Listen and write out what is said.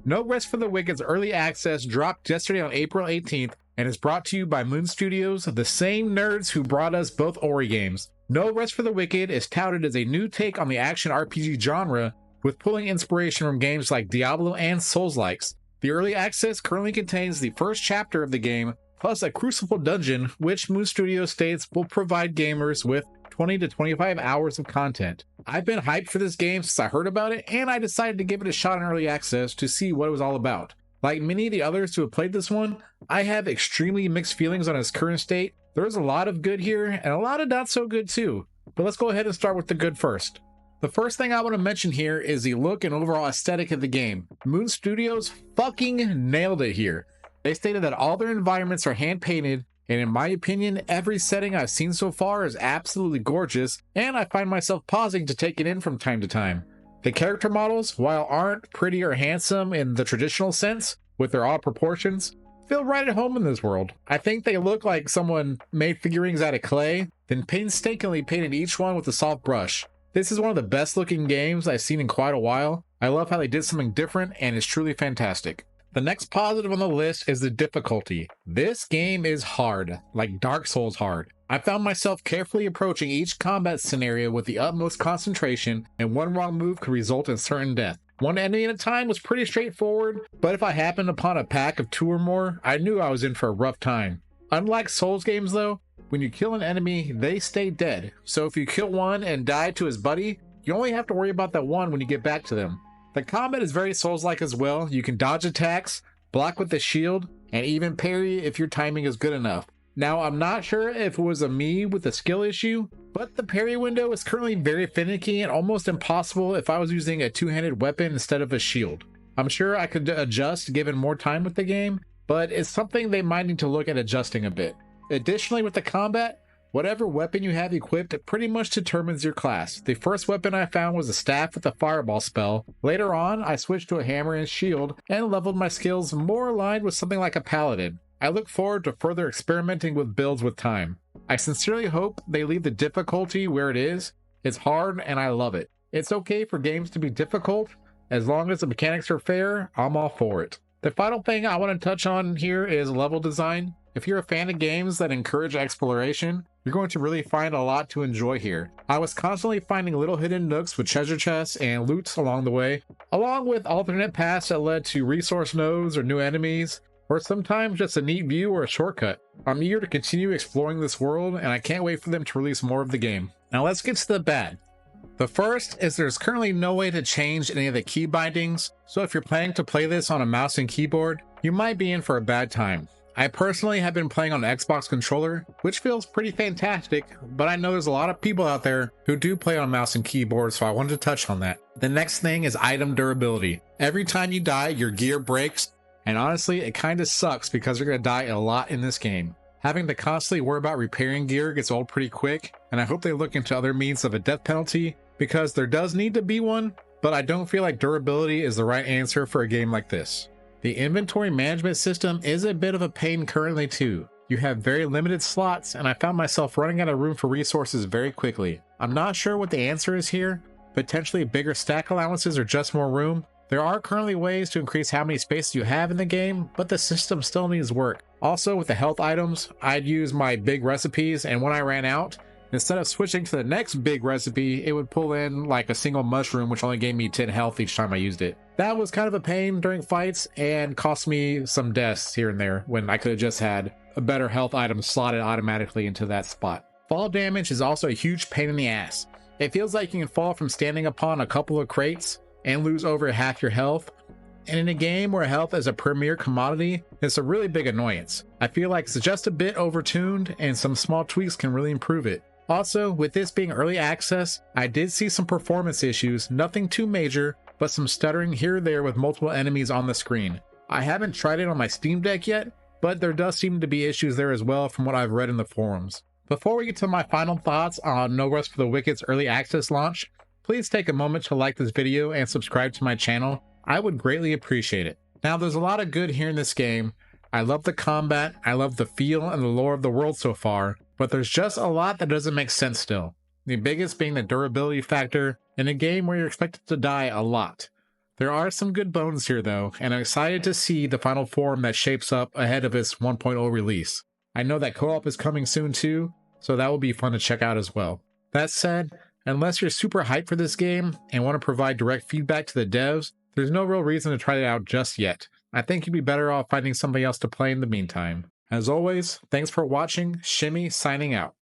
No Rest for the Wicked's early access dropped yesterday on April 18th and is brought to you by Moon Studios, the same nerds who brought us both Ori games. No Rest for the Wicked is touted as a new take on the action RPG genre, with pulling inspiration from games like Diablo and Souls-likes. The early access currently contains the first chapter of the game, plus a Crucible dungeon, which Moon Studios states will provide gamers with 20 to 25 hours of content. I've been hyped for this game since I heard about it, and I decided to give it a shot in early access to see what it was all about. Like many of the others who have played this one, I have extremely mixed feelings on its current state. There's a lot of good here, and a lot of not so good too. But let's go ahead and start with the good first. The first thing I want to mention here is the look and overall aesthetic of the game. Moon Studios fucking nailed it here. They stated that all their environments are hand-painted, and in my opinion, every setting I've seen so far is absolutely gorgeous, and I find myself pausing to take it in from time to time. The character models, while aren't pretty or handsome in the traditional sense, with their odd proportions, feel right at home in this world. I think they look like someone made figurines out of clay, then painstakingly painted each one with a soft brush. This is one of the best looking games I've seen in quite a while. I love how they did something different, and it's truly fantastic. The next positive on the list is the difficulty. This game is hard, like Dark Souls hard. I found myself carefully approaching each combat scenario with the utmost concentration, and one wrong move could result in certain death. One enemy at a time was pretty straightforward, but if I happened upon a pack of 2 or more, I knew I was in for a rough time. Unlike Souls games though, when you kill an enemy, they stay dead. So if you kill one and die to his buddy, you only have to worry about that one when you get back to them. The combat is very Souls-like as well. You can dodge attacks, block with the shield, and even parry if your timing is good enough. Now, I'm not sure if it was a me with a skill issue, but the parry window is currently very finicky and almost impossible if I was using a two-handed weapon instead of a shield. I'm sure I could adjust given more time with the game, but it's something they might need to look at adjusting a bit. Additionally, with the combat, whatever weapon you have equipped pretty much determines your class. The first weapon I found was a staff with a fireball spell. Later on, I switched to a hammer and shield and leveled my skills more aligned with something like a paladin. I look forward to further experimenting with builds with time. I sincerely hope they leave the difficulty where it is. It's hard and I love it. It's okay for games to be difficult. As long as the mechanics are fair, I'm all for it. The final thing I want to touch on here is level design. If you're a fan of games that encourage exploration, you're going to really find a lot to enjoy here. I was constantly finding little hidden nooks with treasure chests and loots along the way, along with alternate paths that led to resource nodes or new enemies, or sometimes just a neat view or a shortcut. I'm eager to continue exploring this world, and I can't wait for them to release more of the game. Now let's get to the bad. The first is there's currently no way to change any of the key bindings, so if you're planning to play this on a mouse and keyboard, you might be in for a bad time. I personally have been playing on an Xbox controller, which feels pretty fantastic, but I know there's a lot of people out there who do play on mouse and keyboard, so I wanted to touch on that. The next thing is item durability. Every time you die, your gear breaks, and honestly, it kinda sucks because you're gonna die a lot in this game. Having to constantly worry about repairing gear gets old pretty quick, and I hope they look into other means of a death penalty, because there does need to be one, but I don't feel like durability is the right answer for a game like this. The inventory management system is a bit of a pain currently too. You have very limited slots, and I found myself running out of room for resources very quickly. I'm not sure what the answer is here, potentially bigger stack allowances or just more room. There are currently ways to increase how many spaces you have in the game, but the system still needs work. Also with the health items, I'd use my big recipes, and when I ran out, instead of switching to the next big recipe, it would pull in like a single mushroom, which only gave me 10 health each time I used it. That was kind of a pain during fights and cost me some deaths here and there when I could have just had a better health item slotted automatically into that spot. Fall damage is also a huge pain in the ass. It feels like you can fall from standing upon a couple of crates and lose over half your health. And in a game where health is a premier commodity, it's a really big annoyance. I feel like it's just a bit overtuned and some small tweaks can really improve it. Also, with this being early access, I did see some performance issues, nothing too major, but some stuttering here or there with multiple enemies on the screen. I haven't tried it on my Steam Deck yet, but there does seem to be issues there as well from what I've read in the forums. Before we get to my final thoughts on No Rest for the Wicked's early access launch, please take a moment to like this video and subscribe to my channel. I would greatly appreciate it. Now, there's a lot of good here in this game. I love the combat, I love the feel and the lore of the world so far, but there's just a lot that doesn't make sense still. The biggest being the durability factor in a game where you're expected to die a lot. There are some good bones here though, and I'm excited to see the final form that shapes up ahead of its 1.0 release. I know that co-op is coming soon too, so that will be fun to check out as well. That said, unless you're super hyped for this game and want to provide direct feedback to the devs, there's no real reason to try it out just yet. I think you'd be better off finding something else to play in the meantime. As always, thanks for watching. Shimmy signing out.